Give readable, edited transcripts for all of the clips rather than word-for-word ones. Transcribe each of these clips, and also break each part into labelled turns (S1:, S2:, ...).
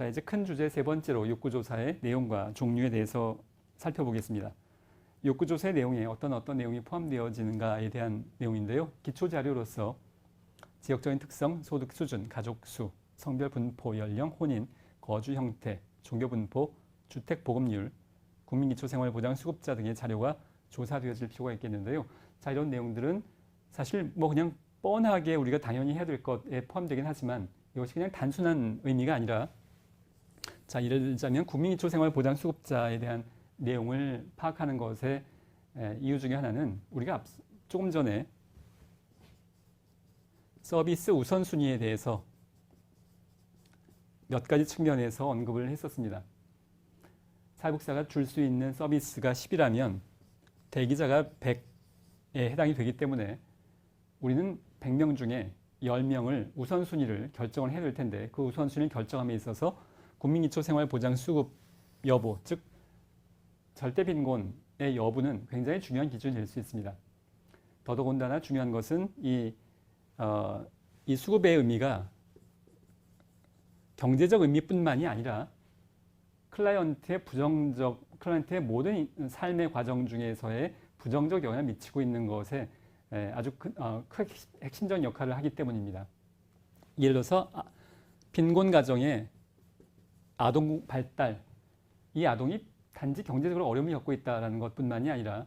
S1: 자, 이제 큰 주제 세 번째로 욕구조사의 내용과 종류에 대해서 살펴보겠습니다. 욕구조사의 내용에 어떤 내용이 포함되어지는가에 대한 내용인데요. 기초자료로서 지역적인 특성, 소득 수준, 가족 수, 성별 분포, 연령, 혼인, 거주 형태, 종교 분포, 주택 보급률, 국민기초생활보장 수급자 등의 자료가 조사되어질 필요가 있겠는데요. 자, 이런 내용들은 사실 그냥 뻔하게 우리가 당연히 해야 될 것에 포함되긴 하지만 이것이 그냥 단순한 의미가 아니라, 자, 예를 들자면 국민기초생활보장 수급자에 대한 내용을 파악하는 것의 이유 중에 하나는 우리가 조금 전에 서비스 우선순위에 대해서 몇 가지 측면에서 언급을 했었습니다. 사회복지사가 줄 수 있는 서비스가 10이라면 대기자가 100에 해당이 되기 때문에 우리는 100명 중에 10명을 우선순위를 결정을 해야 될 텐데, 그 우선순위를 결정함에 있어서 국민기초생활보장 수급 여부, 즉 절대 빈곤의 여부는 굉장히 중요한 기준이 될 수 있습니다. 더더군다나 중요한 것은 이 수급의 의미가 경제적 의미뿐만이 아니라 클라이언트의 모든 삶의 과정 중에서의 부정적 영향을 미치고 있는 것에 아주 핵심적 역할을 하기 때문입니다. 예를 들어서 빈곤 가정의 아동 발달, 이 아동이 단지 경제적으로 어려움을 겪고 있다는 것뿐만이 아니라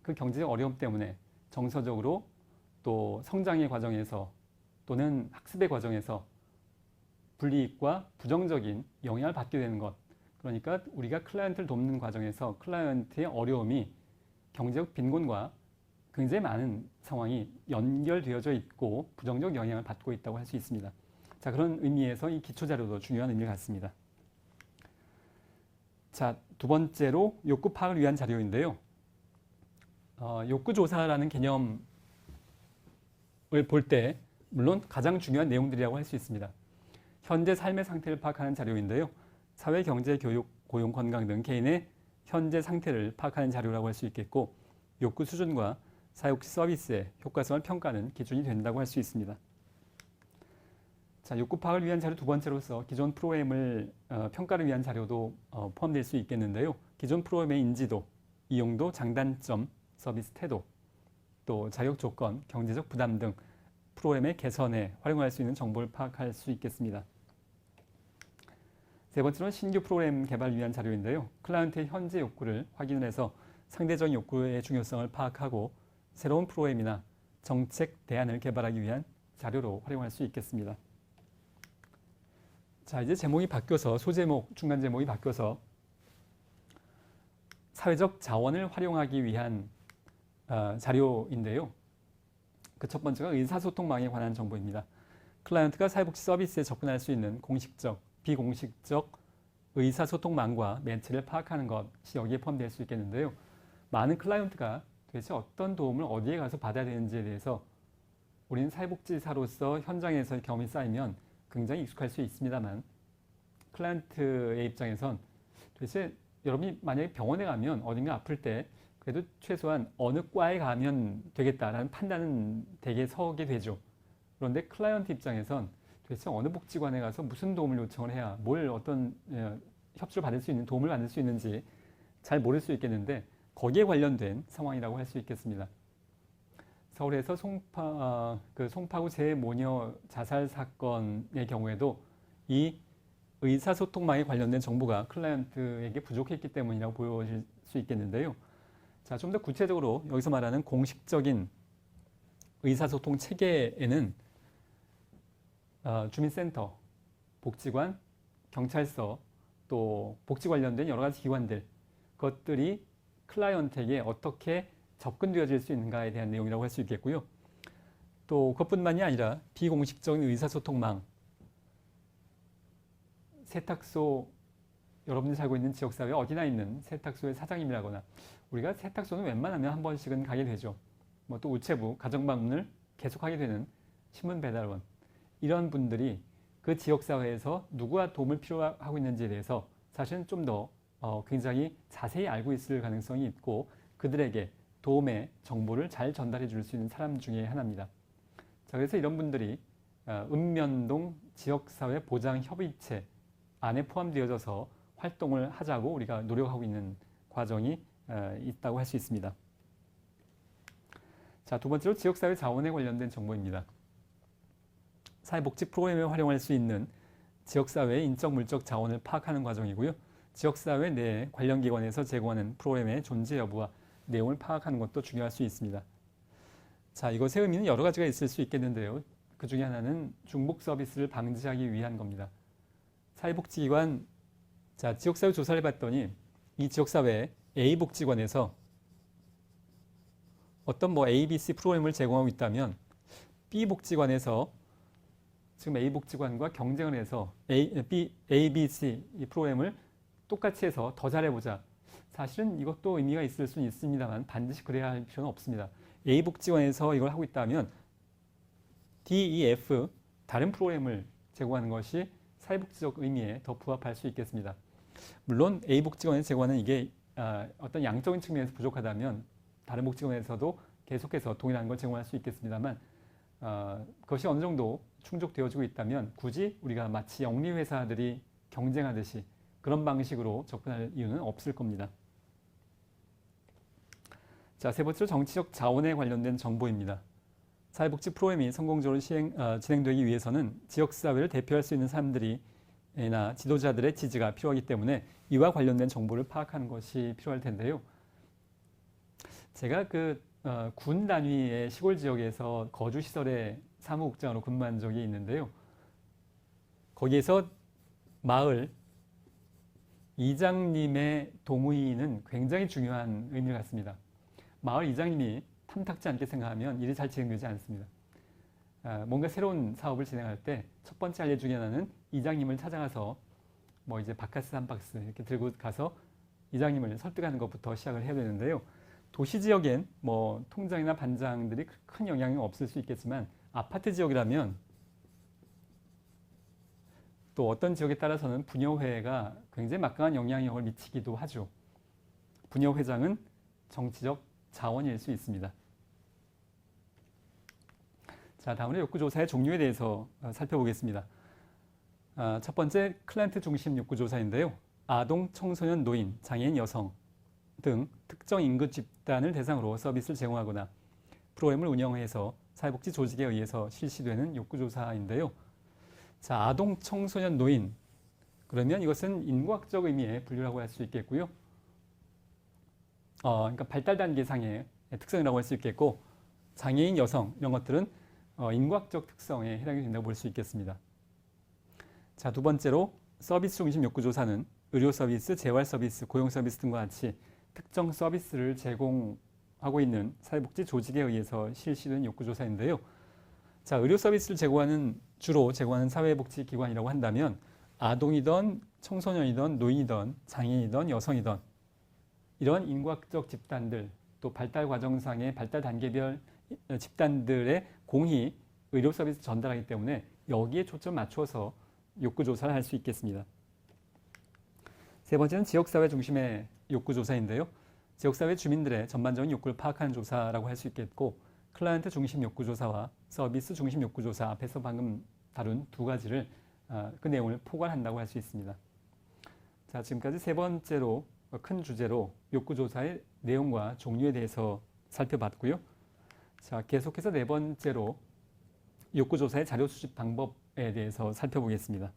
S1: 그 경제적 어려움 때문에 정서적으로 또 성장의 과정에서 또는 학습의 과정에서 불이익과 부정적인 영향을 받게 되는 것. 그러니까 우리가 클라이언트를 돕는 과정에서 클라이언트의 어려움이 경제적 빈곤과 굉장히 많은 상황이 연결되어져 있고 부정적 영향을 받고 있다고 할 수 있습니다. 자, 그런 의미에서 이 기초자료도 중요한 의미를 갖습니다. 자, 두 번째로 욕구 파악을 위한 자료인데요. 욕구조사라는 개념을 볼 때 물론 가장 중요한 내용들이라고 할 수 있습니다. 현재 삶의 상태를 파악하는 자료인데요. 사회, 경제, 교육, 고용, 건강 등 개인의 현재 상태를 파악하는 자료라고 할 수 있겠고, 욕구 수준과 사회복지 서비스의 효과성을 평가하는 기준이 된다고 할 수 있습니다. 자, 욕구 파악을 위한 자료 두 번째로서 기존 프로그램을 평가를 위한 자료도 포함될 수 있겠는데요. 기존 프로그램의 인지도, 이용도, 장단점, 서비스 태도, 또 자격 조건, 경제적 부담 등 프로그램의 개선에 활용할 수 있는 정보를 파악할 수 있겠습니다. 세 번째로는 신규 프로그램 개발을 위한 자료인데요. 클라이언트의 현재 욕구를 확인을 해서 상대적인 욕구의 중요성을 파악하고 새로운 프로그램이나 정책 대안을 개발하기 위한 자료로 활용할 수 있겠습니다. 자, 이제 제목이 바뀌어서 소제목, 중간 제목이 바뀌어서 사회적 자원을 활용하기 위한 자료인데요. 그 첫 번째가 의사소통망에 관한 정보입니다. 클라이언트가 사회복지 서비스에 접근할 수 있는 공식적, 비공식적 의사소통망과 매체를 파악하는 것이 여기에 포함될 수 있겠는데요. 많은 클라이언트가 도대체 어떤 도움을 어디에 가서 받아야 되는지에 대해서 우리는 사회복지사로서 현장에서의 경험이 쌓이면 굉장히 익숙할 수 있습니다만, 클라이언트의 입장에선 도대체 여러분이 만약에 병원에 가면 어딘가 아플 때 그래도 최소한 어느 과에 가면 되겠다라는 판단은 되게 서게 되죠. 그런데 클라이언트 입장에선 도대체 어느 복지관에 가서 무슨 도움을 요청을 해야 어떤 협조를 받을 수 있는, 도움을 받을 수 있는지 잘 모를 수 있겠는데, 거기에 관련된 상황이라고 할 수 있겠습니다. 서울에서 송파구 재모녀 자살 사건의 경우에도 이 의사소통망에 관련된 정보가 클라이언트에게 부족했기 때문이라고 보여질 수 있겠는데요. 자, 좀 더 구체적으로 여기서 말하는 공식적인 의사소통 체계에는 주민센터, 복지관, 경찰서, 또 복지 관련된 여러 가지 기관들, 그것들이 클라이언트에게 어떻게 접근되어질 수 있는가에 대한 내용이라고 할 수 있겠고요. 또 그것뿐만이 아니라 비공식적인 의사소통망, 세탁소, 여러분이 살고 있는 지역사회 어디나 있는 세탁소의 사장님이라거나, 우리가 세탁소는 웬만하면 한 번씩은 가게 되죠. 또 우체부, 가정방문을 계속하게 되는 신문 배달원, 이런 분들이 그 지역사회에서 누구와 도움을 필요하고 있는지에 대해서 사실은 좀 더 굉장히 자세히 알고 있을 가능성이 있고, 그들에게 도움의 정보를 잘 전달해 줄 수 있는 사람 중에 하나입니다. 자, 그래서 이런 분들이 읍면동 지역사회 보장협의체, 안에 포함되어져서 활동을 하자고 우리가 노력하고 있는 과정이 있다고 할 수 있습니다. 자, 두 번째로 지역사회 자원에 관련된 정보입니다. 사회복지 프로그램에 활용할 수 있는 지역사회의 인적, 물적 자원을 파악하는 과정이고요. 지역사회 내 관련 기관에서 제공하는 프로그램의 존재 여부와 내용을 파악하는 것도 중요할 수 있습니다. 자, 이것의 의미는 여러 가지가 있을 수 있겠는데요. 그 중에 하나는 중복 서비스를 방지하기 위한 겁니다. 사회복지기관, 자, 지역사회 조사를 해봤더니 이 지역사회 A복지관에서 어떤 ABC 프로그램을 제공하고 있다면 B복지관에서 지금 A복지관과 경쟁을 해서 ABC 이 프로그램을 똑같이 해서 더 잘해보자. 사실은 이것도 의미가 있을 수는 있습니다만 반드시 그래야 할 필요는 없습니다. A복지관에서 이걸 하고 있다면 D, E, F 다른 프로그램을 제공하는 것이 사회복지적 의미에 더 부합할 수 있겠습니다. 물론 A복지관에서 제공하는 이게 어떤 양적인 측면에서 부족하다면 다른 복지관에서도 계속해서 동일한 걸 제공할 수 있겠습니다만 그것이 어느 정도 충족되어지고 있다면 굳이 우리가 마치 영리회사들이 경쟁하듯이 그런 방식으로 접근할 이유는 없을 겁니다. 자, 세 번째로 정치적 자원에 관련된 정보입니다. 사회복지 프로그램이 성공적으로 진행되기 위해서는 지역사회를 대표할 수 있는 사람들이나 지도자들의 지지가 필요하기 때문에 이와 관련된 정보를 파악하는 것이 필요할 텐데요. 제가 군 단위의 시골 지역에서 거주시설의 사무국장으로 근무한 적이 있는데요. 거기에서 마을 이장님의 동의는 굉장히 중요한 의미를 갖습니다. 마을 이장님이 탐탁지 않게 생각하면 일이 잘 진행되지 않습니다. 뭔가 새로운 사업을 진행할 때 첫 번째 할 일 중에 하나는 이장님을 찾아가서 이제 바카스 한 박스 이렇게 들고 가서 이장님을 설득하는 것부터 시작을 해야 되는데요. 도시 지역엔 통장이나 반장들이 큰 영향이 없을 수 있겠지만 아파트 지역이라면 또 어떤 지역에 따라서는 부녀회가 굉장히 막강한 영향력을 미치기도 하죠. 부녀회장은 정치적 자원일 수 있습니다. 자, 다음으로 욕구조사의 종류에 대해서 살펴보겠습니다. 첫 번째, 클라이언트 중심 욕구조사인데요. 아동, 청소년, 노인, 장애인, 여성 등 특정 인구 집단을 대상으로 서비스를 제공하거나 프로그램을 운영해서 사회복지 조직에 의해서 실시되는 욕구조사인데요. 자, 아동, 청소년, 노인. 그러면 이것은 인구학적 의미의 분류라고 할 수 있겠고요. 그러니까 발달 단계상의 특성이라고 할 수 있겠고, 장애인, 여성 이런 것들은 인구학적 특성에 해당이 된다고 볼 수 있겠습니다. 자, 두 번째로 서비스 중심 욕구조사는 의료 서비스, 재활 서비스, 고용 서비스 등과 같이 특정 서비스를 제공하고 있는 사회복지 조직에 의해서 실시되는 욕구조사인데요. 자, 의료 서비스를 주로 제공하는 사회복지기관이라고 한다면 아동이든 청소년이든 노인이든 장애인이든 여성이든 이런 인구학적 집단들 또 발달 과정상의 발달 단계별 집단들의 공히 의료 서비스 전달하기 때문에 여기에 초점 맞춰서 욕구조사를 할 수 있겠습니다. 세 번째는 지역사회 중심의 욕구조사인데요. 지역사회 주민들의 전반적인 욕구를 파악하는 조사라고 할 수 있겠고 클라이언트 중심 욕구조사와 서비스 중심 욕구조사 앞에서 방금 다룬 두 가지를 그 내용을 포괄한다고 할 수 있습니다. 자, 지금까지 세 번째로 큰 주제로 욕구조사의 내용과 종류에 대해서 살펴봤고요. 자, 계속해서 네 번째로 욕구조사의 자료 수집 방법에 대해서 살펴보겠습니다.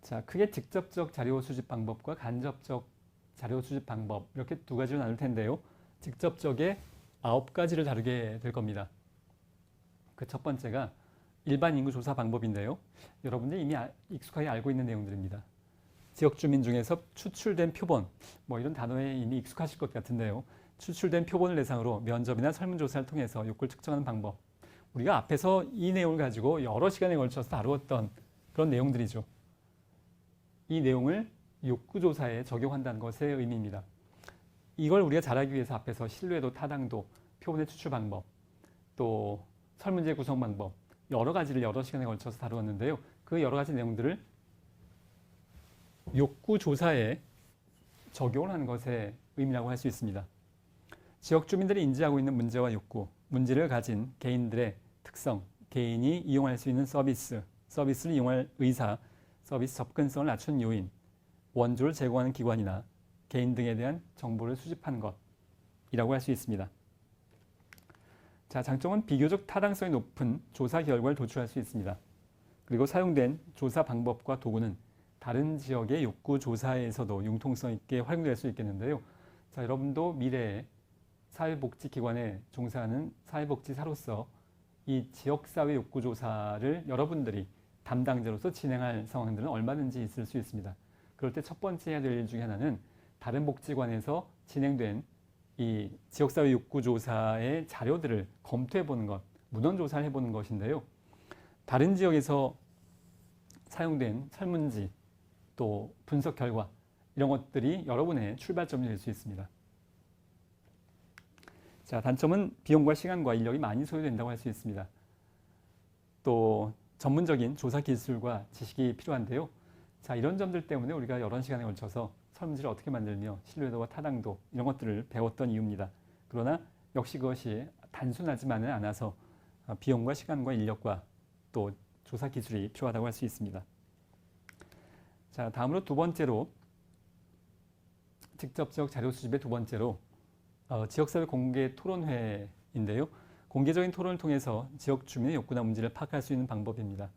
S1: 자, 크게 직접적 자료 수집 방법과 간접적 자료 수집 방법 이렇게 두 가지로 나눌 텐데요. 직접적의 9가지를 다루게 될 겁니다. 그 첫 번째가 일반 인구 조사 방법인데요. 여러분들이 이미 익숙하게 알고 있는 내용들입니다. 지역 주민 중에서 추출된 표본, 이런 단어에 이미 익숙하실 것 같은데요. 추출된 표본을 대상으로 면접이나 설문조사를 통해서 욕구를 측정하는 방법. 우리가 앞에서 이 내용을 가지고 여러 시간에 걸쳐서 다루었던 그런 내용들이죠. 이 내용을 욕구조사에 적용한다는 것의 의미입니다. 이걸 우리가 잘하기 위해서 앞에서 신뢰도, 타당도, 표본의 추출 방법, 또 설문제 구성 방법 여러 가지를 여러 시간에 걸쳐서 다루었는데요. 그 여러 가지 내용들을 욕구조사에 적용을 하는 것의 의미라고 할 수 있습니다. 지역 주민들이 인지하고 있는 문제와 욕구, 문제를 가진 개인들의 특성, 개인이 이용할 수 있는 서비스, 서비스를 이용할 의사, 서비스 접근성을 낮춘 요인, 원조를 제공하는 기관이나 개인 등에 대한 정보를 수집한 것이라고 할 수 있습니다. 자, 장점은 비교적 타당성이 높은 조사 결과를 도출할 수 있습니다. 그리고 사용된 조사 방법과 도구는 다른 지역의 욕구 조사에서도 융통성 있게 활용될 수 있겠는데요. 자, 여러분도 미래에 사회복지기관에 종사하는 사회복지사로서 이 지역사회 욕구 조사를 여러분들이 담당자로서 진행할 상황들은 얼마든지 있을 수 있습니다. 그럴 때 첫 번째 해야 될 일 중에 하나는 다른 복지관에서 진행된 이 지역사회 욕구 조사의 자료들을 검토해 보는 것, 문헌 조사를 해보는 것인데요. 다른 지역에서 사용된 설문지, 또 분석 결과 이런 것들이 여러분의 출발점이 될 수 있습니다. 자, 단점은 비용과 시간과 인력이 많이 소요된다고 할 수 있습니다. 또 전문적인 조사 기술과 지식이 필요한데요. 자, 이런 점들 때문에 우리가 여러 시간에 걸쳐서 설문지를 어떻게 만들며 신뢰도와 타당도 이런 것들을 배웠던 이유입니다. 그러나 역시 그것이 단순하지만은 않아서 비용과 시간과 인력과 또 조사 기술이 필요하다고 할 수 있습니다. 자, 다음으로 두 번째로 직접적 자료 수집의 두 번째로 지역사회 공개 토론회인데요. 공개적인 토론을 통해서 지역 주민의 욕구나 문제를 파악할 수 있는 방법입니다.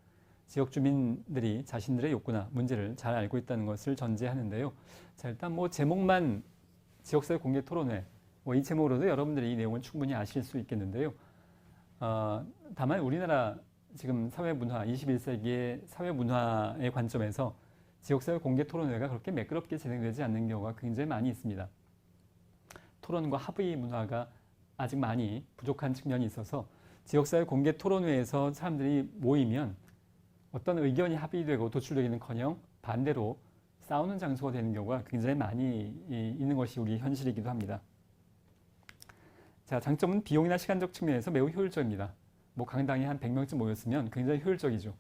S1: 지역 주민들이 자신들의 욕구나 문제를 잘 알고 있다는 것을 전제하는데요. 자, 일단 제목만 지역사회 공개 토론회, 이 제목으로도 여러분들이 이 내용을 충분히 아실 수 있겠는데요. 다만 우리나라 지금 사회문화, 21세기의 사회문화의 관점에서 지역사회 공개 토론회가 그렇게 매끄럽게 진행되지 않는 경우가 굉장히 많이 있습니다. 토론과 합의 문화가 아직 많이 부족한 측면이 있어서 지역사회 공개 토론회에서 사람들이 모이면 어떤 의견이 합의되고 도출되기는커녕 반대로 싸우는 장소가 되는 경우가 굉장히 많이 있는 것이 우리 현실이기도 합니다. 자, 장점은 비용이나 시간적 측면에서 매우 효율적입니다. 강당에 한 100명쯤 모였으면 굉장히 효율적이죠.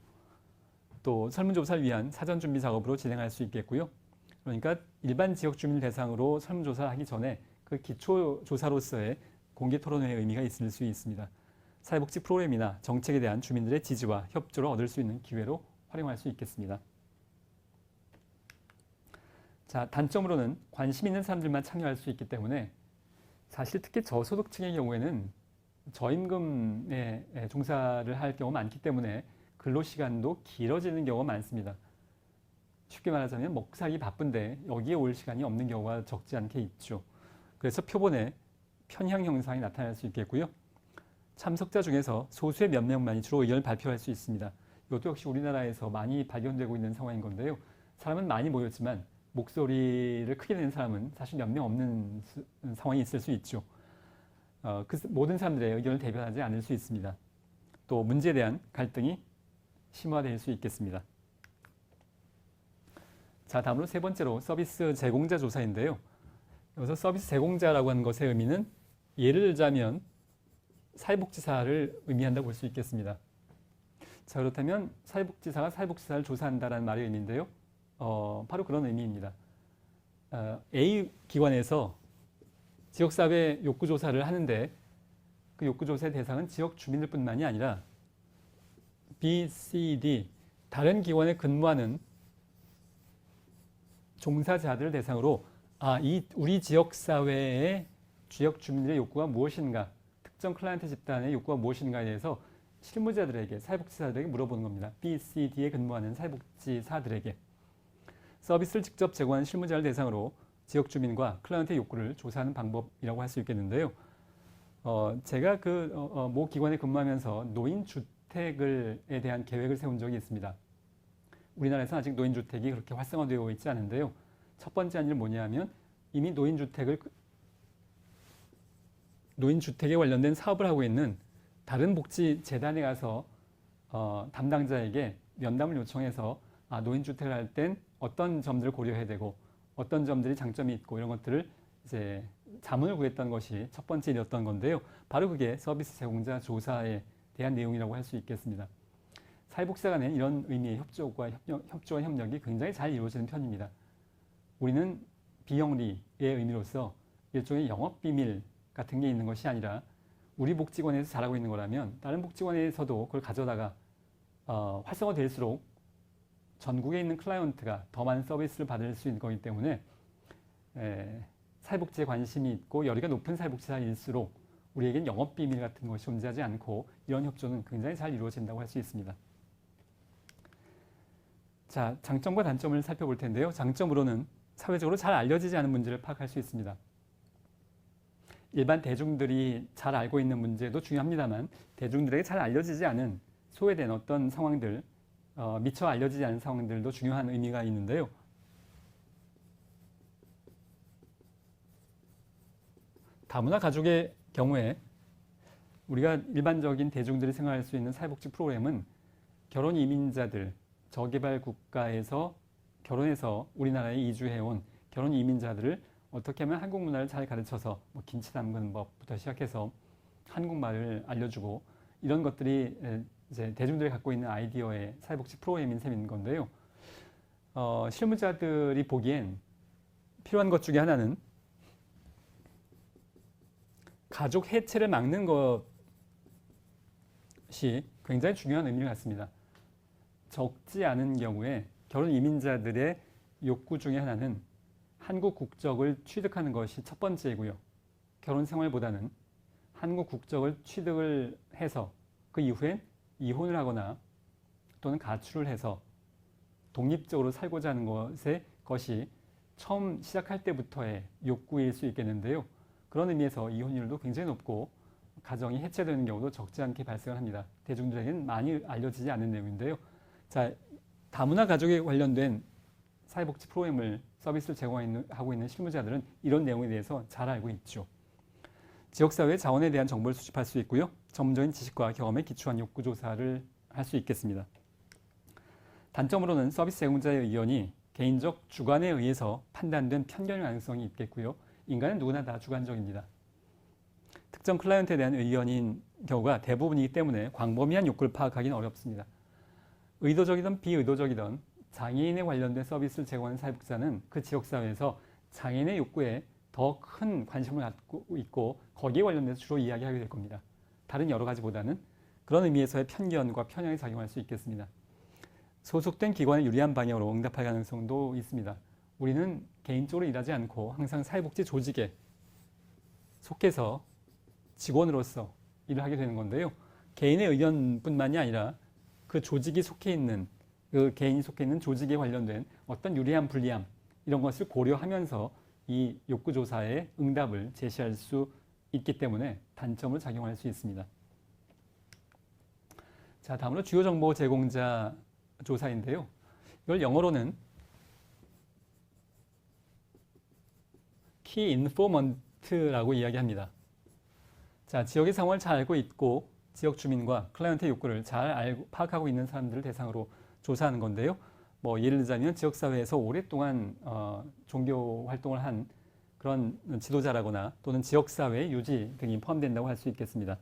S1: 또 설문조사를 위한 사전 준비 작업으로 진행할 수 있겠고요. 그러니까 일반 지역 주민을 대상으로 설문조사를 하기 전에 그 기초조사로서의 공개 토론회의 의미가 있을 수 있습니다. 사회복지 프로그램이나 정책에 대한 주민들의 지지와 협조를 얻을 수 있는 기회로 활용할 수 있겠습니다. 자, 단점으로는 관심 있는 사람들만 참여할 수 있기 때문에 사실 특히 저소득층의 경우에는 저임금에 종사를 할 경우가 많기 때문에 근로시간도 길어지는 경우가 많습니다. 쉽게 말하자면 먹고 살기 바쁜데 여기에 올 시간이 없는 경우가 적지 않게 있죠. 그래서 표본에 편향 현상이 나타날 수 있겠고요. 참석자 중에서 소수의 몇 명만이 주로 의견을 발표할 수 있습니다. 이것도 역시 우리나라에서 많이 발견되고 있는 상황인 건데요. 사람은 많이 모였지만 목소리를 크게 내는 사람은 사실 몇 명 없는 상황이 있을 수 있죠. 그 모든 사람들의 의견을 대변하지 않을 수 있습니다. 또 문제에 대한 갈등이 심화될 수 있겠습니다. 자, 다음으로 세 번째로 서비스 제공자 조사인데요. 여기서 서비스 제공자라고 하는 것의 의미는 예를 들자면 사회복지사를 의미한다고 볼 수 있겠습니다. 자, 그렇다면 사회복지사가 사회복지사를 조사한다는 말의 의미인데요. 바로 그런 의미입니다. A 기관에서 지역사회 욕구조사를 하는데 그 욕구조사의 대상은 지역 주민들 뿐만이 아니라 B, C, D 다른 기관에 근무하는 종사자들을 대상으로 우리 지역사회의 지역 주민들의 욕구가 무엇인가, 특정 클라이언트 집단의 욕구가 무엇인가에 대해서 실무자들에게, 사회복지사들에게 물어보는 겁니다. B, C, D에 근무하는 사회복지사들에게. 서비스를 직접 제공하는 실무자를 대상으로 지역 주민과 클라이언트의 욕구를 조사하는 방법이라고 할 수 있겠는데요. 제가 모 기관에 근무하면서 노인주택에 대한 계획을 세운 적이 있습니다. 우리나라에서는 아직 노인주택이 그렇게 활성화되어 있지 않은데요. 첫 번째 한 일은 뭐냐면 이미 노인주택에 관련된 사업을 하고 있는 다른 복지재단에 가서 담당자에게 면담을 요청해서 노인주택을 할 땐 어떤 점들을 고려해야 되고 어떤 점들이 장점이 있고 이런 것들을 이제 자문을 구했던 것이 첫 번째 일이었던 건데요. 바로 그게 서비스 제공자 조사에 대한 내용이라고 할 수 있겠습니다. 사회복지사 간에 이런 의미의 협조와 협력이 굉장히 잘 이루어지는 편입니다. 우리는 비영리의 의미로서 일종의 영업비밀 같은 게 있는 것이 아니라 우리 복지관에서 잘하고 있는 거라면 다른 복지관에서도 그걸 가져다가 활성화될수록 전국에 있는 클라이언트가 더 많은 서비스를 받을 수 있는 거기 때문에 사회복지에 관심이 있고 열의가 높은 사회복지사일수록 우리에겐 영업 비밀 같은 것이 존재하지 않고 이런 협조는 굉장히 잘 이루어진다고 할 수 있습니다. 자, 장점과 단점을 살펴볼 텐데요. 장점으로는 사회적으로 잘 알려지지 않은 문제를 파악할 수 있습니다. 일반 대중들이 잘 알고 있는 문제도 중요합니다만 대중들에게 잘 알려지지 않은 소외된 어떤 상황들, 미처 알려지지 않은 상황들도 중요한 의미가 있는데요. 다문화 가족의 경우에 우리가 일반적인 대중들이 생각할 수 있는 사회복지 프로그램은 결혼 이민자들, 저개발 국가에서 결혼해서 우리나라에 이주해온 결혼 이민자들을 어떻게 하면 한국 문화를 잘 가르쳐서 뭐 김치 담그는 법부터 시작해서 한국말을 알려주고 이런 것들이 이제 대중들이 갖고 있는 아이디어의 사회복지 프로그램인 셈인 건데요. 실무자들이 보기엔 필요한 것 중에 하나는 가족 해체를 막는 것이 굉장히 중요한 의미를 갖습니다. 적지 않은 경우에 결혼 이민자들의 욕구 중에 하나는 한국 국적을 취득하는 것이 첫 번째이고요. 결혼 생활보다는 한국 국적을 취득을 해서 그 이후엔 이혼을 하거나 또는 가출을 해서 독립적으로 살고자 하는 것이 처음 시작할 때부터의 욕구일 수 있겠는데요. 그런 의미에서 이혼율도 굉장히 높고 가정이 해체되는 경우도 적지 않게 발생을 합니다. 대중들에게는 많이 알려지지 않은 내용인데요. 자, 다문화 가족에 관련된 사회복지 프로그램을 서비스를 제공하고 있는 실무자들은 이런 내용에 대해서 잘 알고 있죠. 지역사회 자원에 대한 정보를 수집할 수 있고요. 전문적인 지식과 경험에 기초한 욕구조사를 할 수 있겠습니다. 단점으로는 서비스 제공자의 의견이 개인적 주관에 의해서 판단된 편견의 가능성이 있겠고요. 인간은 누구나 다 주관적입니다. 특정 클라이언트에 대한 의견인 경우가 대부분이기 때문에 광범위한 욕구를 파악하기는 어렵습니다. 의도적이든 비의도적이든 장애인에 관련된 서비스를 제공하는 사회복지사는 그 지역사회에서 장애인의 욕구에 더 큰 관심을 갖고 있고 거기에 관련돼서 주로 이야기하게 될 겁니다. 다른 여러 가지보다는 그런 의미에서의 편견과 편향이 작용할 수 있겠습니다. 소속된 기관에 유리한 방향으로 응답할 가능성도 있습니다. 우리는 개인적으로 일하지 않고 항상 사회복지 조직에 속해서 직원으로서 일을 하게 되는 건데요. 개인의 의견뿐만이 아니라 그 조직이 속해 있는 그 개인이 속해 있는 조직에 관련된 어떤 유리함, 불리함 이런 것을 고려하면서 이 욕구조사에 응답을 제시할 수 있기 때문에 단점을 작용할 수 있습니다. 자, 다음으로 주요 정보 제공자 조사인데요. 이걸 영어로는 Key Informant라고 이야기합니다. 자, 지역의 상황을 잘 알고 있고 지역 주민과 클라이언트의 욕구를 잘 파악하고 있는 사람들을 대상으로 조사하는 건데요. 뭐 예를 들자면 지역사회에서 오랫동안 종교 활동을 한 그런 지도자라거나 또는 지역사회 유지 등이 포함된다고 할 수 있겠습니다.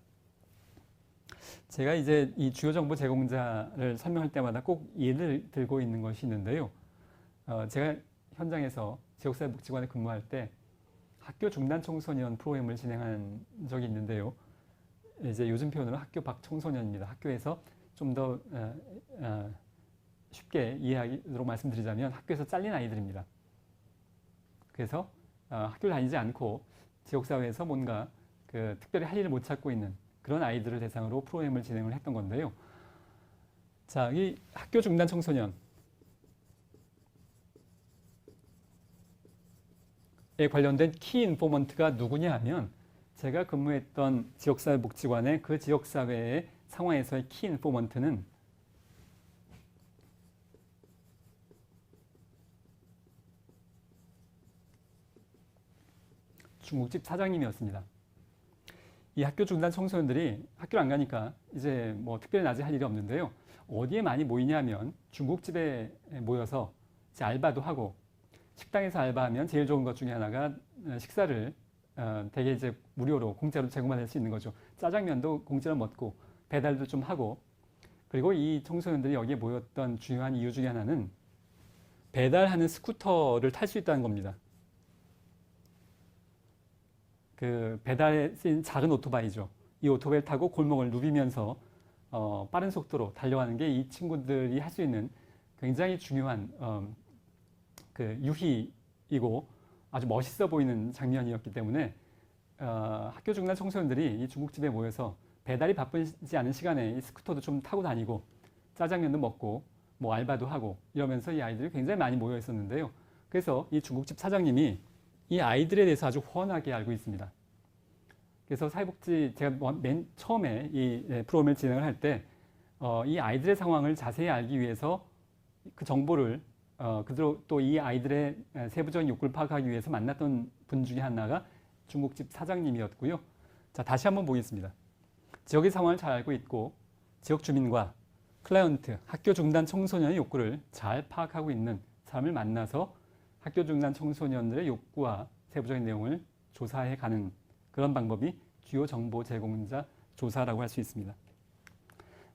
S1: 제가 이제 이 주요 정보 제공자를 설명할 때마다 꼭 예를 들고 있는 것이 있는데요. 제가 현장에서 지역사회복지관에 근무할 때 학교 중단 청소년 프로그램을 진행한 적이 있는데요. 이제 요즘 표현으로 학교 밖 청소년입니다. 학교에서 좀 더 쉽게 이해하도록 말씀드리자면 학교에서 잘린 아이들입니다. 그래서 학교를 다니지 않고 지역사회에서 뭔가 특별히 할 일을 못 찾고 있는 그런 아이들을 대상으로 프로그램을 진행을 했던 건데요. 자, 이 학교 중단 청소년에 관련된 키 인포먼트가 누구냐 하면 제가 근무했던 지역사회복지관의 그 지역사회의 상황에서의 키 인포먼트는 중국집 사장님이었습니다. 이 학교 중단 청소년들이 학교를 안 가니까 이제 뭐 특별히 낮에 할 일이 없는데요. 어디에 많이 모이냐면 중국집에 모여서 이제 알바도 하고 식당에서 알바하면 제일 좋은 것 중에 하나가 식사를 되게 이제 무료로 공짜로 제공받을 수 있는 거죠. 짜장면도 공짜로 먹고 배달도 좀 하고 그리고 이 청소년들이 여기에 모였던 중요한 이유 중에 하나는 배달하는 스쿠터를 탈 수 있다는 겁니다. 그 배달에 쓰인 작은 오토바이죠. 이 오토바이를 타고 골목을 누비면서 빠른 속도로 달려가는 게 이 친구들이 할 수 있는 굉장히 중요한 그 유희이고 아주 멋있어 보이는 장면이었기 때문에 학교 중단 청소년들이 이 중국집에 모여서 배달이 바쁘지 않은 시간에 이 스쿠터도 좀 타고 다니고 짜장면도 먹고 뭐 알바도 하고 이러면서 이 아이들이 굉장히 많이 모여 있었는데요. 그래서 이 중국집 사장님이 이 아이들에 대해서 아주 훤하게 알고 있습니다. 그래서 사회복지 제가 맨 처음에 이 프로그램을 진행을 할 때 이 아이들의 상황을 자세히 알기 위해서 그 정보를 그대로 또 이 아이들의 세부적인 욕구를 파악하기 위해서 만났던 분 중에 하나가 중국집 사장님이었고요. 자, 다시 한번 보겠습니다. 지역의 상황을 잘 알고 있고 지역 주민과 클라이언트, 학교 중단 청소년의 욕구를 잘 파악하고 있는 사람을 만나서 학교 중단 청소년들의 욕구와 세부적인 내용을 조사해 가는 그런 방법이 주요 정보 제공자 조사라고 할 수 있습니다.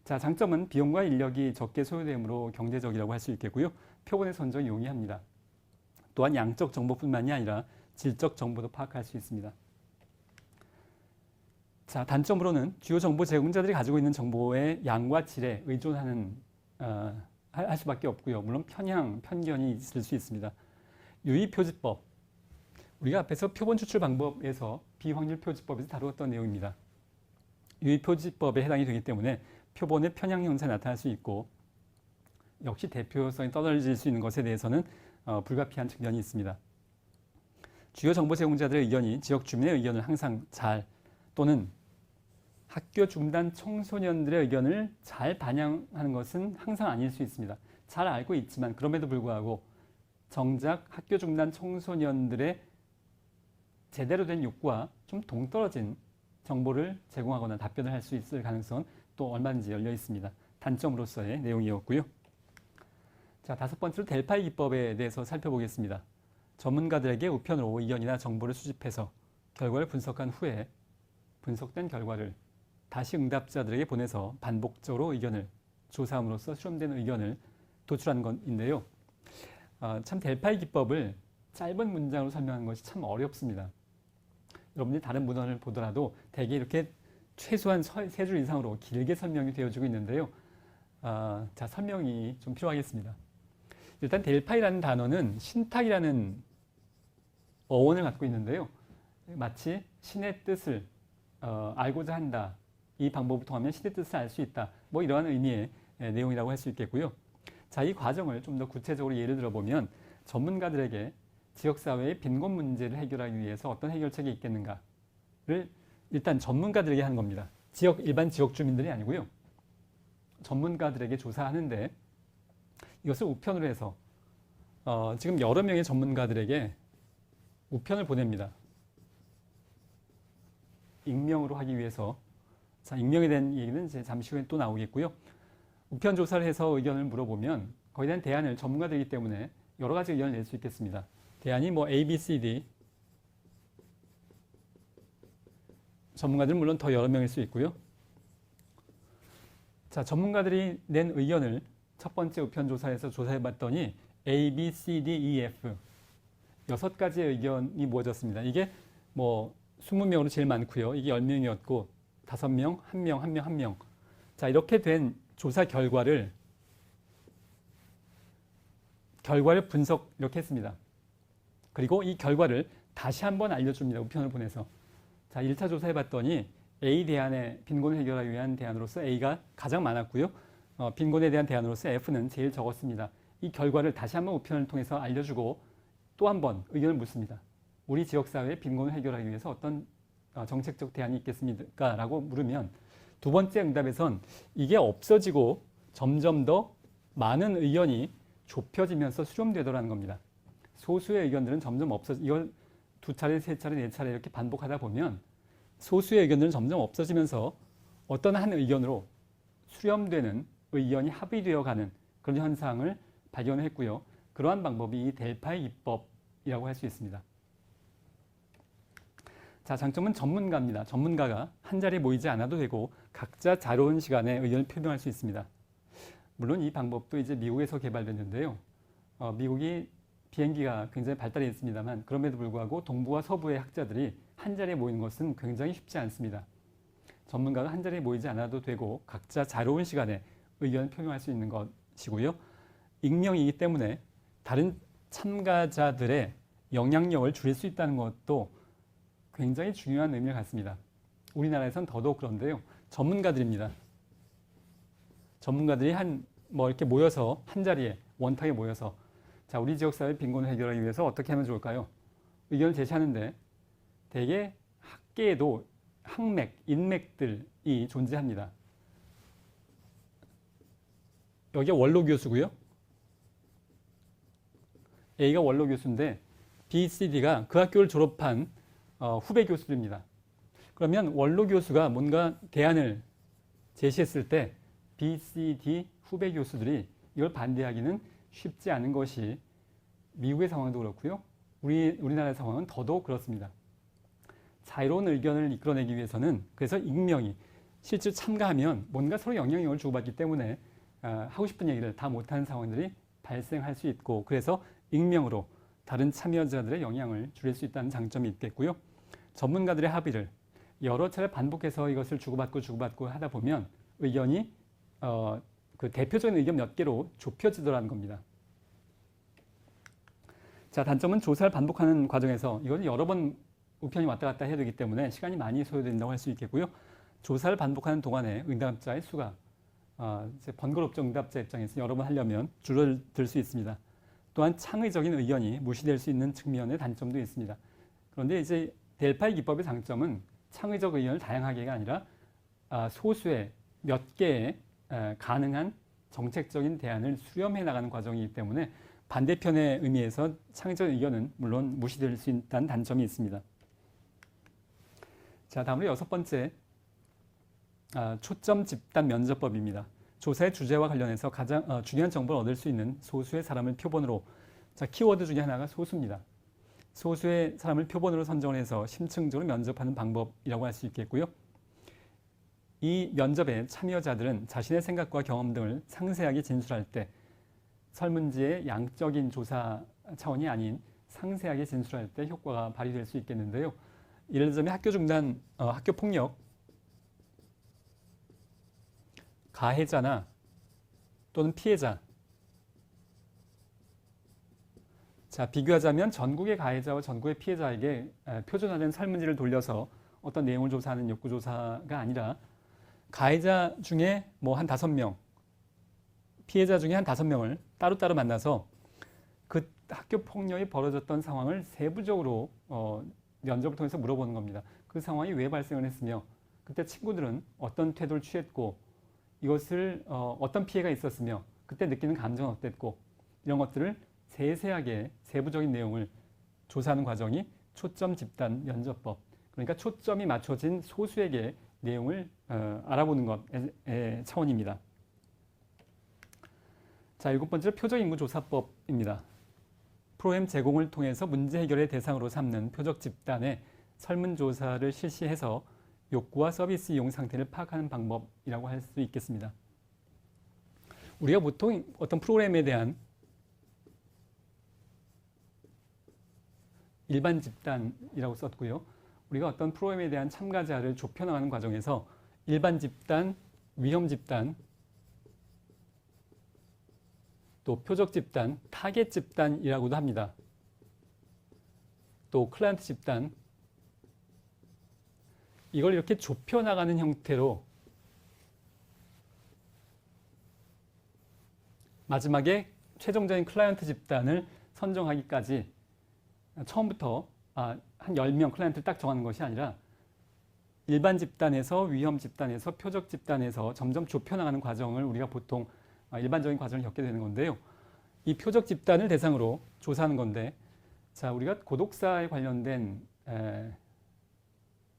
S1: 자, 장점은 비용과 인력이 적게 소요되므로 경제적이라고 할 수 있겠고요. 표본의 선정이 용이합니다. 또한 양적 정보뿐만이 아니라 질적 정보도 파악할 수 있습니다. 자, 단점으로는 주요 정보 제공자들이 가지고 있는 정보의 양과 질에 의존하는 할 수밖에 없고요. 물론 편향, 편견이 있을 수 있습니다. 유의표지법, 우리가 앞에서 표본 추출 방법에서 비확률 표지법에서 다루었던 내용입니다. 유의표지법에 해당이 되기 때문에 표본의 편향 형상이 나타날 수 있고 역시 대표성이 떨어질 수 있는 것에 대해서는 불가피한 측면이 있습니다. 주요 정보 제공자들의 의견이 지역 주민의 의견을 항상 잘 또는 학교 중단 청소년들의 의견을 잘 반영하는 것은 항상 아닐 수 있습니다. 잘 알고 있지만 그럼에도 불구하고 정작 학교 중단 청소년들의 제대로 된 욕구와 좀 동떨어진 정보를 제공하거나 답변을 할 수 있을 가능성은 또 얼마든지 열려 있습니다. 단점으로서의 내용이었고요. 자, 다섯 번째로 델파이 기법에 대해서 살펴보겠습니다. 전문가들에게 우편으로 의견이나 정보를 수집해서 결과를 분석한 후에 분석된 결과를 다시 응답자들에게 보내서 반복적으로 의견을 조사함으로써 수렴된 의견을 도출하는 것인데요. 참 델파이 기법을 짧은 문장으로 설명하는 것이 참 어렵습니다. 여러분들이 다른 문헌을 보더라도 대개 이렇게 최소한 3줄 이상으로 길게 설명이 되어지고 있는데요. 자, 설명이 좀 필요하겠습니다. 일단 델파이라는 단어는 신탁이라는 어원을 갖고 있는데요. 마치 신의 뜻을 알고자 한다. 이 방법을 통하면 신의 뜻을 알 수 있다. 뭐 이러한 의미의 내용이라고 할 수 있겠고요. 자, 이 과정을 좀 더 구체적으로 예를 들어보면 전문가들에게 지역사회의 빈곤 문제를 해결하기 위해서 어떤 해결책이 있겠는가를 일단 전문가들에게 하는 겁니다. 일반 지역 주민들이 아니고요. 전문가들에게 조사하는데 이것을 우편으로 해서 지금 여러 명의 전문가들에게 우편을 보냅니다. 익명으로 하기 위해서. 자, 익명에 대한 얘기는 이제 잠시 후에 또 나오겠고요. 우편 조사를 해서 의견을 물어보면 거기에 대한 대안을 전문가들이기 때문에 여러 가지 의견을 낼 수 있겠습니다. 대안이 뭐 A, B, C, D. 전문가들은 물론 더 여러 명일 수 있고요. 자, 전문가들이 낸 의견을 첫 번째 우편 조사에서 조사해 봤더니 A, B, C, D, E, F 6가지의 의견이 모아졌습니다. 이게 뭐 20명으로 제일 많고요. 이게 10명이었고 5명, 1명, 1명, 1명. 자, 이렇게 된 조사 결과를 분석 이렇게 했습니다. 그리고 이 결과를 다시 한번 알려줍니다. 우편을 보내서. 자, 1차 조사해 봤더니 A 대안의 빈곤을 해결하기 위한 대안으로서 A가 가장 많았고요. 빈곤에 대한 대안으로서 F는 제일 적었습니다. 이 결과를 다시 한번 우편을 통해서 알려주고 또 한 번 의견을 묻습니다. 우리 지역사회의 빈곤을 해결하기 위해서 어떤 정책적 대안이 있겠습니까? 라고 물으면 두 번째 응답에선 이게 없어지고 점점 더 많은 의견이 좁혀지면서 수렴되더라는 겁니다. 소수의 의견들은 점점 이걸 2차례, 3차례, 4차례 이렇게 반복하다 보면 소수의 의견들은 점점 없어지면서 어떤 한 의견으로 수렴되는 의견이 합의되어 가는 그런 현상을 발견했고요. 그러한 방법이 이 델파이 기법이라고 할 수 있습니다. 자, 장점은 전문가입니다. 전문가가 한 자리에 모이지 않아도 되고 각자 자유로운 시간에 의견을 표명할 수 있습니다. 물론 이 방법도 이제 미국에서 개발됐는데요. 미국이 비행기가 굉장히 발달해 있습니다만 그럼에도 불구하고 동부와 서부의 학자들이 한 자리에 모이는 것은 굉장히 쉽지 않습니다. 전문가가 한 자리에 모이지 않아도 되고 각자 자유로운 시간에 의견을 표명할 수 있는 것이고요. 익명이기 때문에 다른 참가자들의 영향력을 줄일 수 있다는 것도 굉장히 중요한 의미를 갖습니다. 우리나라에선 더더욱 그런데요. 전문가들입니다. 전문가들이 이렇게 모여서 한 자리에 원탁에 모여서 자, 우리 지역사회 빈곤을 해결하기 위해서 어떻게 하면 좋을까요? 의견을 제시하는데 대개 학계에도 학맥, 인맥들이 존재합니다. 여기가 원로 교수고요. A가 원로 교수인데 B, C, D가 그 학교를 졸업한 후배 교수들입니다. 그러면 원로 교수가 뭔가 대안을 제시했을 때 B, C, D 후배 교수들이 이걸 반대하기는 쉽지 않은 것이 미국의 상황도 그렇고요. 우리나라의 상황은 더더욱 그렇습니다. 자유로운 의견을 이끌어내기 위해서는 그래서 익명이 실제로 참가하면 뭔가 서로 영향력을 주고받기 때문에 하고 싶은 얘기를 다 못하는 상황들이 발생할 수 있고 그래서 익명으로 다른 참여자들의 영향을 줄일 수 있다는 장점이 있겠고요. 전문가들의 합의를 여러 차례 반복해서 이것을 주고받고 하다 보면 의견이 그 대표적인 의견 몇 개로 좁혀지더라는 겁니다. 자, 단점은 조사를 반복하는 과정에서 이것은 여러 번 우편이 왔다 갔다 해야 되기 때문에 시간이 많이 소요된다고 할 수 있겠고요. 조사를 반복하는 동안에 응답자의 수가 이제 번거롭죠. 응답자 입장에서 여러 번 하려면 줄어들 수 있습니다. 또한 창의적인 의견이 무시될 수 있는 측면의 단점도 있습니다. 그런데 이제 델파이 기법의 장점은 창의적 의견을 다양하게가 아니라 소수의 몇 개의 가능한 정책적인 대안을 수렴해 나가는 과정이기 때문에 반대편의 의미에서 창의적 의견은 물론 무시될 수 있다는 단점이 있습니다. 자, 다음으로 6번째 초점 집단 면접법입니다. 조사의 주제와 관련해서 가장 중요한 정보를 얻을 수 있는 소수의 사람을 표본으로 자, 키워드 중에 하나가 소수입니다. 소수의 사람을 표본으로 선정해서 심층적으로 면접하는 방법이라고 할 수 있겠고요. 이 면접에 참여자들은 자신의 생각과 경험 등을 상세하게 진술할 때 설문지의 양적인 조사 차원이 아닌 상세하게 진술할 때 효과가 발휘될 수 있겠는데요. 예를 들자면 학교 중단, 학교 폭력, 가해자나 또는 피해자. 자, 비교하자면 전국의 가해자와 전국의 피해자에게 표준화된 설문지를 돌려서 어떤 내용을 조사하는 욕구조사가 아니라 가해자 중에 뭐 한 5명, 피해자 중에 한 5명을 따로따로 만나서 그 학교 폭력이 벌어졌던 상황을 세부적으로 면접을 통해서 물어보는 겁니다. 그 상황이 왜 발생을 했으며 그때 친구들은 어떤 태도를 취했고 이것을 어떤 피해가 있었으며 그때 느끼는 감정은 어땠고 이런 것들을 세세하게 세부적인 내용을 조사하는 과정이 초점 집단 면접법. 그러니까 초점이 맞춰진 소수에게 내용을 알아보는 것의 차원입니다. 자, 7번째로 표적인구조사법입니다. 프로그램 제공을 통해서 문제 해결의 대상으로 삼는 표적 집단의 설문조사를 실시해서 욕구와 서비스 이용 상태를 파악하는 방법이라고 할 수 있겠습니다. 우리가 보통 어떤 프로그램에 대한 일반 집단이라고 썼고요. 우리가 어떤 프로그램에 대한 참가자를 좁혀나가는 과정에서 일반 집단, 위험 집단, 또 표적 집단, 타겟 집단이라고도 합니다. 또 클라이언트 집단, 이걸 이렇게 좁혀나가는 형태로 마지막에 최종적인 클라이언트 집단을 선정하기까지 처음부터 한 10명 클라이언트를 딱 정하는 것이 아니라 일반 집단에서 위험 집단에서 표적 집단에서 점점 좁혀나가는 과정을 우리가 보통 일반적인 과정을 겪게 되는 건데요. 이 표적 집단을 대상으로 조사하는 건데 자, 우리가 고독사에 관련된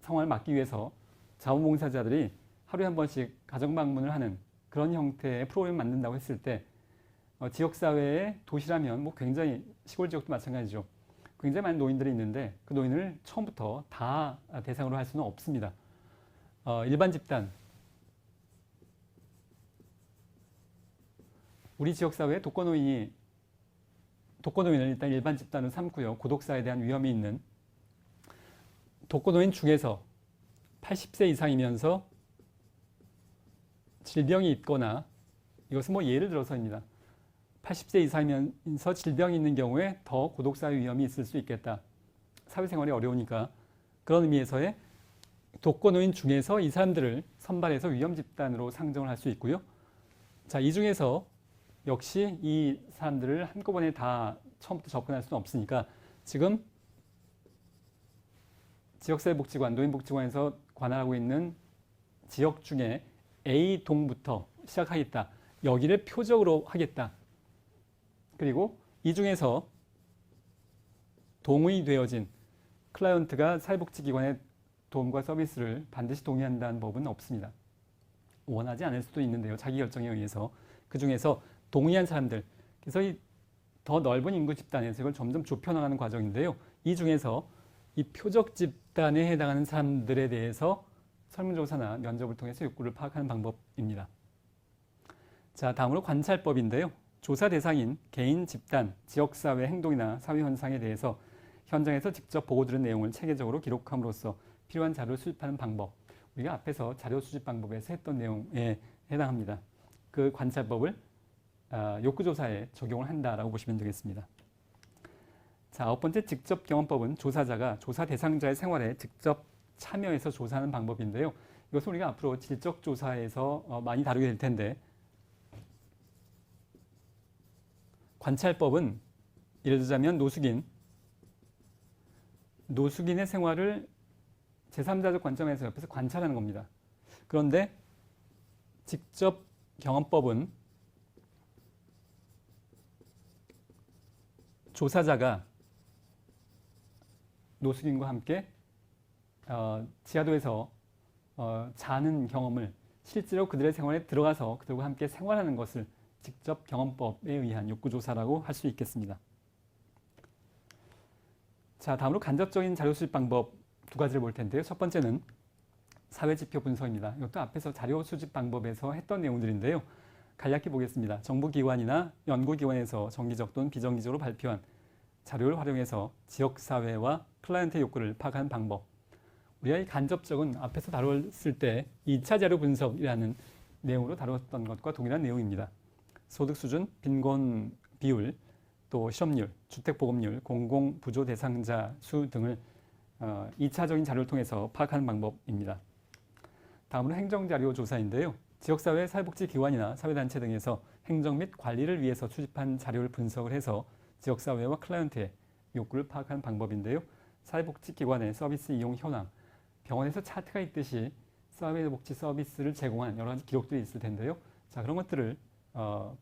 S1: 상황을 막기 위해서 자원봉사자들이 하루에 한 번씩 가정 방문을 하는 그런 형태의 프로그램을 만든다고 했을 때 지역사회의 도시라면 뭐 굉장히 시골 지역도 마찬가지죠. 굉장히 많은 노인들이 있는데 그 노인을 처음부터 다 대상으로 할 수는 없습니다. 일반 집단, 우리 지역사회에 독거노인을 일단 일반 집단으로 삼고요. 고독사에 대한 위험이 있는 독거노인 중에서 80세 이상이면서 질병이 있거나 이것은 뭐 예를 들어서입니다. 80세 이상이면서 질병이 있는 경우에 더 고독사회 위험이 있을 수 있겠다. 사회생활이 어려우니까 그런 의미에서의 독거노인 중에서 이 사람들을 선발해서 위험 집단으로 상정을 할 수 있고요. 자, 이 중에서 역시 이 사람들을 한꺼번에 다 처음부터 접근할 수는 없으니까 지금 지역사회복지관, 노인복지관에서 관할하고 있는 지역 중에 A동부터 시작하겠다. 여기를 표적으로 하겠다. 그리고 이 중에서 동의되어진 클라이언트가 사회복지기관의 도움과 서비스를 반드시 동의한다는 법은 없습니다. 원하지 않을 수도 있는데요. 자기 결정에 의해서. 그 중에서 동의한 사람들. 그래서 이 더 넓은 인구 집단에서 이걸 점점 좁혀나가는 과정인데요. 이 중에서 이 표적 집단에 해당하는 사람들에 대해서 설문조사나 면접을 통해서 욕구를 파악하는 방법입니다. 자, 다음으로 관찰법인데요. 조사 대상인 개인, 집단, 지역사회 행동이나 사회현상에 대해서 현장에서 직접 보고 들은 내용을 체계적으로 기록함으로써 필요한 자료를 수집하는 방법. 우리가 앞에서 자료 수집 방법에서 했던 내용에 해당합니다. 그 관찰법을 욕구조사에 적용을 한다라고 보시면 되겠습니다. 자, 아홉 번째 직접 경험법은 조사자가 조사 대상자의 생활에 직접 참여해서 조사하는 방법인데요. 이것은 우리가 앞으로 질적 조사에서 많이 다루게 될 텐데, 관찰법은 예를 들자면 노숙인의 생활을 제3자적 관점에서 옆에서 관찰하는 겁니다. 그런데 직접 경험법은 조사자가 노숙인과 함께 지하도에서 자는 경험을 실제로 그들의 생활에 들어가서 그들과 함께 생활하는 것을 직접 경험법에 의한 욕구조사라고 할 수 있겠습니다. 자, 다음으로 간접적인 자료 수집 방법 두 가지를 볼 텐데요. 첫 번째는 사회지표 분석입니다. 이것도 앞에서 자료 수집 방법에서 했던 내용들인데요. 간략히 보겠습니다. 정부기관이나 연구기관에서 정기적 또는 비정기적으로 발표한 자료를 활용해서 지역사회와 클라이언트의 욕구를 파악하는 방법. 우리가 이 간접적은 앞에서 다뤘을 때 2차 자료 분석이라는 내용으로 다뤘던 것과 동일한 내용입니다. 소득 수준, 빈곤 비율, 또 실업률, 주택보급률, 공공부조 대상자 수 등을 2차적인 자료를 통해서 파악하는 방법입니다. 다음으로 행정자료 조사인데요. 지역사회 사회복지기관이나 사회단체 등에서 행정 및 관리를 위해서 수집한 자료를 분석을 해서 지역사회와 클라이언트의 욕구를 파악하는 방법인데요. 사회복지기관의 서비스 이용 현황, 병원에서 차트가 있듯이 사회복지 서비스를 제공한 여러 가지 기록들이 있을 텐데요. 자, 그런 것들을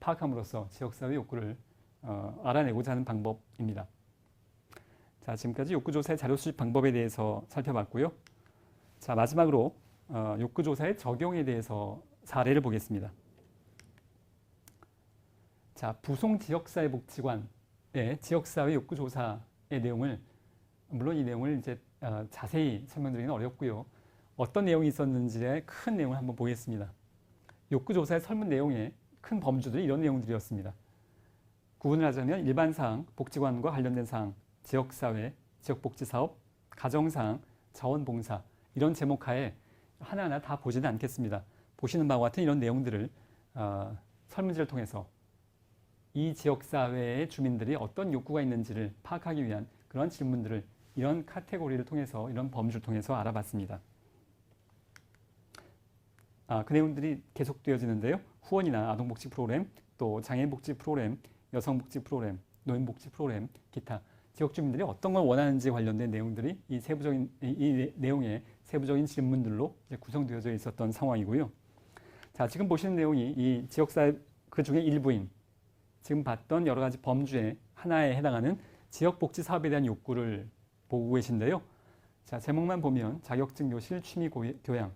S1: 파악함으로써 지역사회 욕구를 알아내고자 하는 방법입니다. 자, 지금까지 욕구조사의 자료 수집 방법에 대해서 살펴봤고요. 자, 마지막으로 욕구조사의 적용에 대해서 사례를 보겠습니다. 자, 부송 지역사회복지관의 지역사회 욕구조사의 내용을, 물론 이 내용을 이제 자세히 설명드리기는 어렵고요. 어떤 내용이 있었는지의 큰 내용을 한번 보겠습니다. 욕구조사의 설문 내용의 큰 범주들이 이런 내용들이었습니다. 구분을 하자면 일반사항, 복지관과 관련된 사항, 지역사회, 지역복지사업, 가정사항, 자원봉사 이런 제목하에 하나하나 다 보지는 않겠습니다. 보시는 바와 같은 이런 내용들을 설문지를 통해서 이 지역사회의 주민들이 어떤 욕구가 있는지를 파악하기 위한 그런 질문들을 이런 카테고리를 통해서, 이런 범주를 통해서 알아봤습니다. 그 내용들이 계속되어지는데요. 후원이나 아동복지 프로그램, 또 장애인복지 프로그램, 여성복지 프로그램, 노인복지 프로그램, 기타 지역 주민들이 어떤 걸 원하는지 관련된 내용들이 이 내용의 세부적인 질문들로 이제 구성되어져 있었던 상황이고요. 자, 지금 보시는 내용이 이 지역사회 그 중에 일부인 지금 봤던 여러 가지 범주의 하나에 해당하는 지역복지 사업에 대한 욕구를 보고 계신데요. 자, 제목만 보면 자격증 교실, 취미 교양,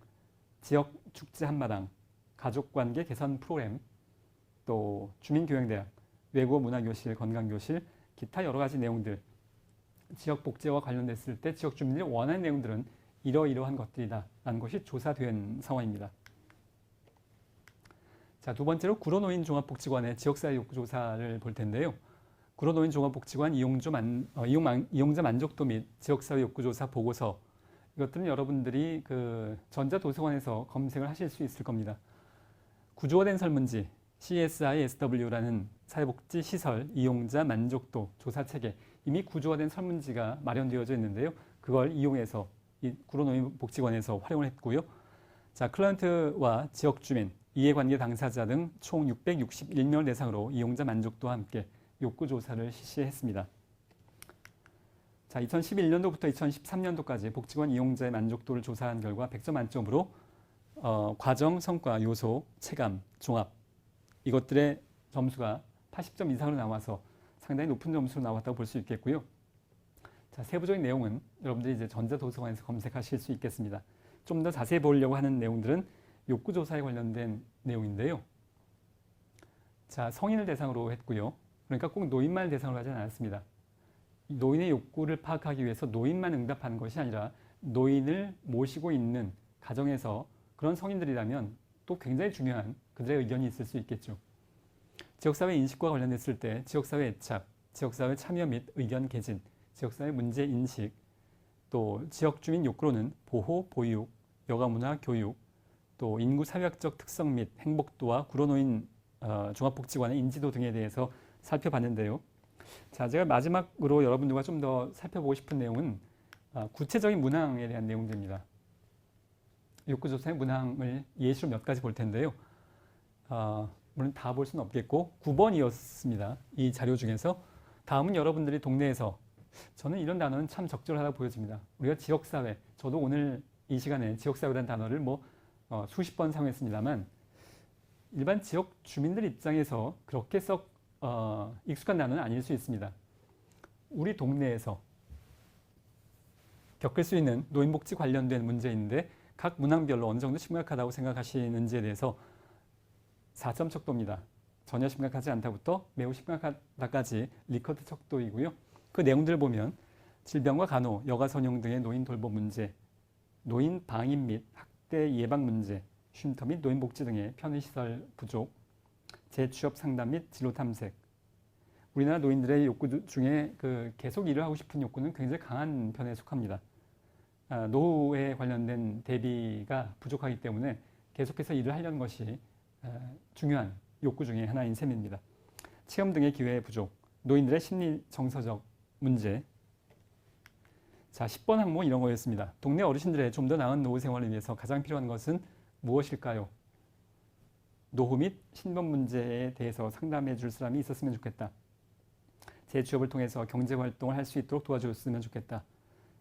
S1: 지역 축제 한마당, 가족관계 개선 프로그램, 또 주민교양대학, 외국어 문화교실, 건강교실, 기타 여러 가지 내용들, 지역복지와 관련됐을 때 지역 주민들이 원하는 내용들은 이러이러한 것들이다라는 것이 조사된 상황입니다. 자, 두 번째로 구로노인 종합복지관의 지역사회 욕구조사를 볼 텐데요. 구로노인 종합복지관 이용자 만족도 및 지역사회 욕구조사 보고서, 이것들은 여러분들이 그 전자도서관에서 검색을 하실 수 있을 겁니다. 구조화된 설문지, CSISW라는 사회복지시설 이용자 만족도 조사 체계, 이미 구조화된 설문지가 마련되어져 있는데요. 그걸 이용해서 이 구로노인복지관에서 활용을 했고요. 자, 클라이언트와 지역 주민, 이해관계 당사자 등 총 661명을 대상으로 이용자 만족도와 함께 욕구 조사를 실시했습니다. 자, 2011년도부터 2013년도까지 복지관 이용자의 만족도를 조사한 결과 100점 만점으로 과정, 성과, 요소, 체감, 종합 이것들의 점수가 80점 이상으로 나와서 상당히 높은 점수로 나왔다고 볼 수 있겠고요. 자, 세부적인 내용은 여러분들이 이제 전자도서관에서 검색하실 수 있겠습니다. 좀 더 자세히 보려고 하는 내용들은 욕구조사에 관련된 내용인데요. 자, 성인을 대상으로 했고요. 그러니까 꼭 노인만을 대상으로 하지는 않았습니다. 노인의 욕구를 파악하기 위해서 노인만 응답하는 것이 아니라 노인을 모시고 있는 가정에서 그런 성인들이라면 또 굉장히 중요한 그들의 의견이 있을 수 있겠죠. 지역사회 인식과 관련됐을 때 지역사회 애착, 지역사회 참여 및 의견 개진, 지역사회 문제 인식, 또 지역주민 욕구로는 보호, 보육, 여가문화, 교육, 또 인구 사회학적 특성 및 행복도와 구로노인 종합복지관의 인지도 등에 대해서 살펴봤는데요. 자, 제가 마지막으로 여러분들과 좀 더 살펴보고 싶은 내용은 구체적인 문항에 대한 내용들입니다. 욕구조사의 문항을 예시로 몇 가지 볼 텐데요. 물론 다 볼 수는 없겠고 9번이었습니다. 이 자료 중에서 다음은 여러분들이 동네에서 저는 이런 단어는 참 적절하다고 보여집니다. 우리가 지역사회, 저도 오늘 이 시간에 지역사회라는 단어를 수십 번 사용했습니다만 일반 지역 주민들 입장에서 그렇게 썩 익숙한 단어는 아닐 수 있습니다. 우리 동네에서 겪을 수 있는 노인복지 관련된 문제인데 각 문항별로 어느 정도 심각하다고 생각하시는지에 대해서 4점 척도입니다. 전혀 심각하지 않다부터 매우 심각하다까지 리커트 척도이고요. 그 내용들을 보면 질병과 간호, 여가 선용 등의 노인 돌봄 문제, 노인 방임 및 학대 예방 문제, 쉼터 및 노인복지 등의 편의시설 부족, 재취업 상담 및 진로 탐색. 우리나라 노인들의 욕구 중에 계속 일을 하고 싶은 욕구는 굉장히 강한 편에 속합니다. 노후에 관련된 대비가 부족하기 때문에 계속해서 일을 하려는 것이 중요한 욕구 중에 하나인 셈입니다. 체험 등의 기회 부족, 노인들의 심리 정서적 문제. 자, 10번 항목 이런 거였습니다. 동네 어르신들의 좀 더 나은 노후 생활을 위해서 가장 필요한 것은 무엇일까요? 노후 및 신변 문제에 대해서 상담해 줄 사람이 있었으면 좋겠다. 재취업을 통해서 경제활동을 할 수 있도록 도와줬으면 좋겠다.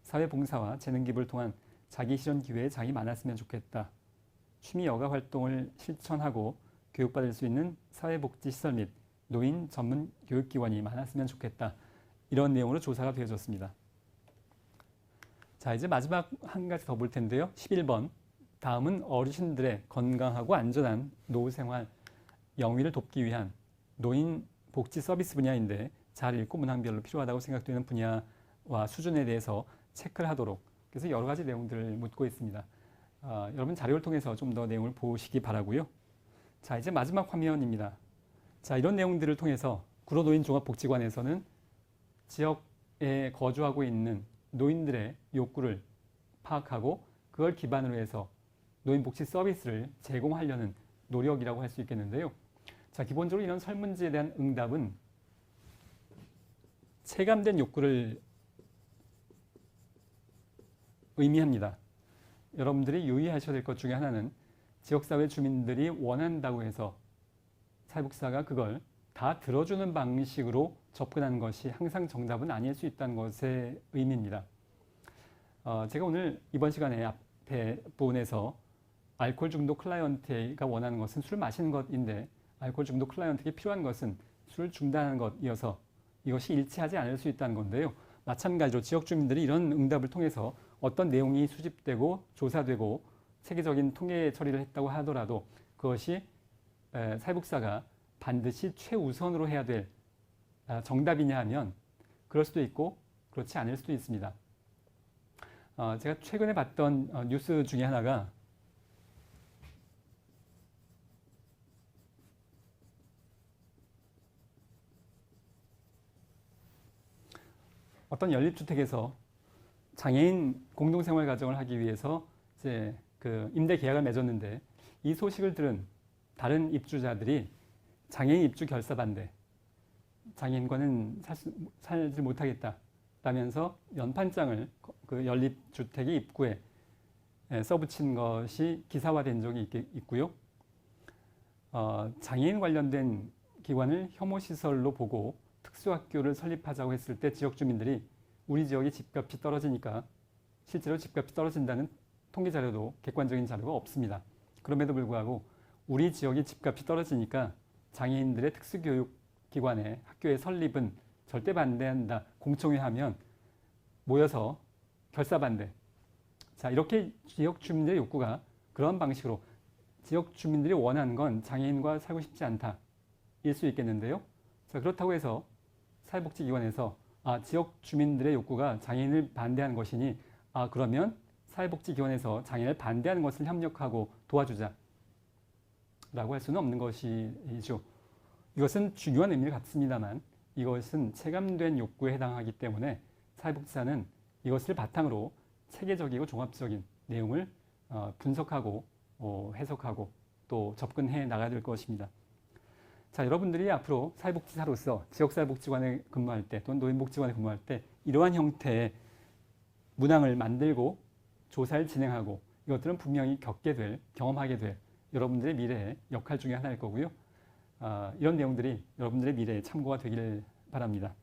S1: 사회봉사와 재능기부를 통한 자기 실현 기회에 장이 많았으면 좋겠다. 취미 여가 활동을 실천하고 교육받을 수 있는 사회복지시설 및 노인 전문 교육기관이 많았으면 좋겠다. 이런 내용으로 조사가 되어졌습니다. 자, 이제 마지막 한 가지 더 볼 텐데요. 11번. 다음은 어르신들의 건강하고 안전한 노후 생활 영위를 돕기 위한 노인 복지 서비스 분야인데 잘 읽고 문항별로 필요하다고 생각되는 분야와 수준에 대해서 체크를 하도록 그래서 여러 가지 내용들을 묻고 있습니다. 여러분 자료를 통해서 좀 더 내용을 보시기 바라고요. 자, 이제 마지막 화면입니다. 자, 이런 내용들을 통해서 구로노인 종합복지관에서는 지역에 거주하고 있는 노인들의 욕구를 파악하고 그걸 기반으로 해서 노인복지 서비스를 제공하려는 노력이라고 할 수 있겠는데요. 자, 기본적으로 이런 설문지에 대한 응답은 체감된 욕구를 의미합니다. 여러분들이 유의하셔야 될 것 중에 하나는 지역사회 주민들이 원한다고 해서 사회복지사가 그걸 다 들어주는 방식으로 접근하는 것이 항상 정답은 아닐 수 있다는 것의 의미입니다. 제가 오늘 이번 시간에 앞에 부분에서 알코올 중독 클라이언트가 원하는 것은 술을 마시는 것인데 알코올 중독 클라이언트에게 필요한 것은 술을 중단하는 것이어서 이것이 일치하지 않을 수 있다는 건데요. 마찬가지로 지역 주민들이 이런 응답을 통해서 어떤 내용이 수집되고 조사되고 체계적인 통계 처리를 했다고 하더라도 그것이 사회복지사가 반드시 최우선으로 해야 될 정답이냐 하면 그럴 수도 있고 그렇지 않을 수도 있습니다. 제가 최근에 봤던 뉴스 중에 하나가 어떤 연립주택에서 장애인 공동생활 가정을 하기 위해서 이제 그 임대 계약을 맺었는데 이 소식을 들은 다른 입주자들이 장애인 입주 결사 반대, 장애인과는 살지 못하겠다 라면서 연판장을 그 연립주택의 입구에 써붙인 것이 기사화된 적이 있고요. 장애인 관련된 기관을 혐오시설로 보고 특수학교를 설립하자고 했을 때 지역 주민들이 우리 지역이 집값이 떨어지니까 실제로 집값이 떨어진다는 통계 자료도 객관적인 자료가 없습니다. 그럼에도 불구하고 우리 지역이 집값이 떨어지니까 장애인들의 특수교육기관의 학교의 설립은 절대 반대한다. 공청회하면 모여서 결사반대. 자, 이렇게 지역 주민들의 욕구가 그런 방식으로 지역 주민들이 원하는 건 장애인과 살고 싶지 않다. 일 수 있겠는데요. 자, 그렇다고 해서 사회복지기관에서 지역 주민들의 욕구가 장애인을 반대하는 것이니 그러면 사회복지기관에서 장애인을 반대하는 것을 협력하고 도와주자 라고 할 수는 없는 것이죠. 이것은 중요한 의미를 갖습니다만 이것은 체감된 욕구에 해당하기 때문에 사회복지사는 이것을 바탕으로 체계적이고 종합적인 내용을 분석하고 해석하고 또 접근해 나가야 될 것입니다. 자, 여러분들이 앞으로 사회복지사로서 지역사회복지관에 근무할 때 또는 노인복지관에 근무할 때 이러한 형태의 문항을 만들고 조사를 진행하고 이것들은 분명히 경험하게 될 여러분들의 미래의 역할 중에 하나일 거고요. 이런 내용들이 여러분들의 미래에 참고가 되기를 바랍니다.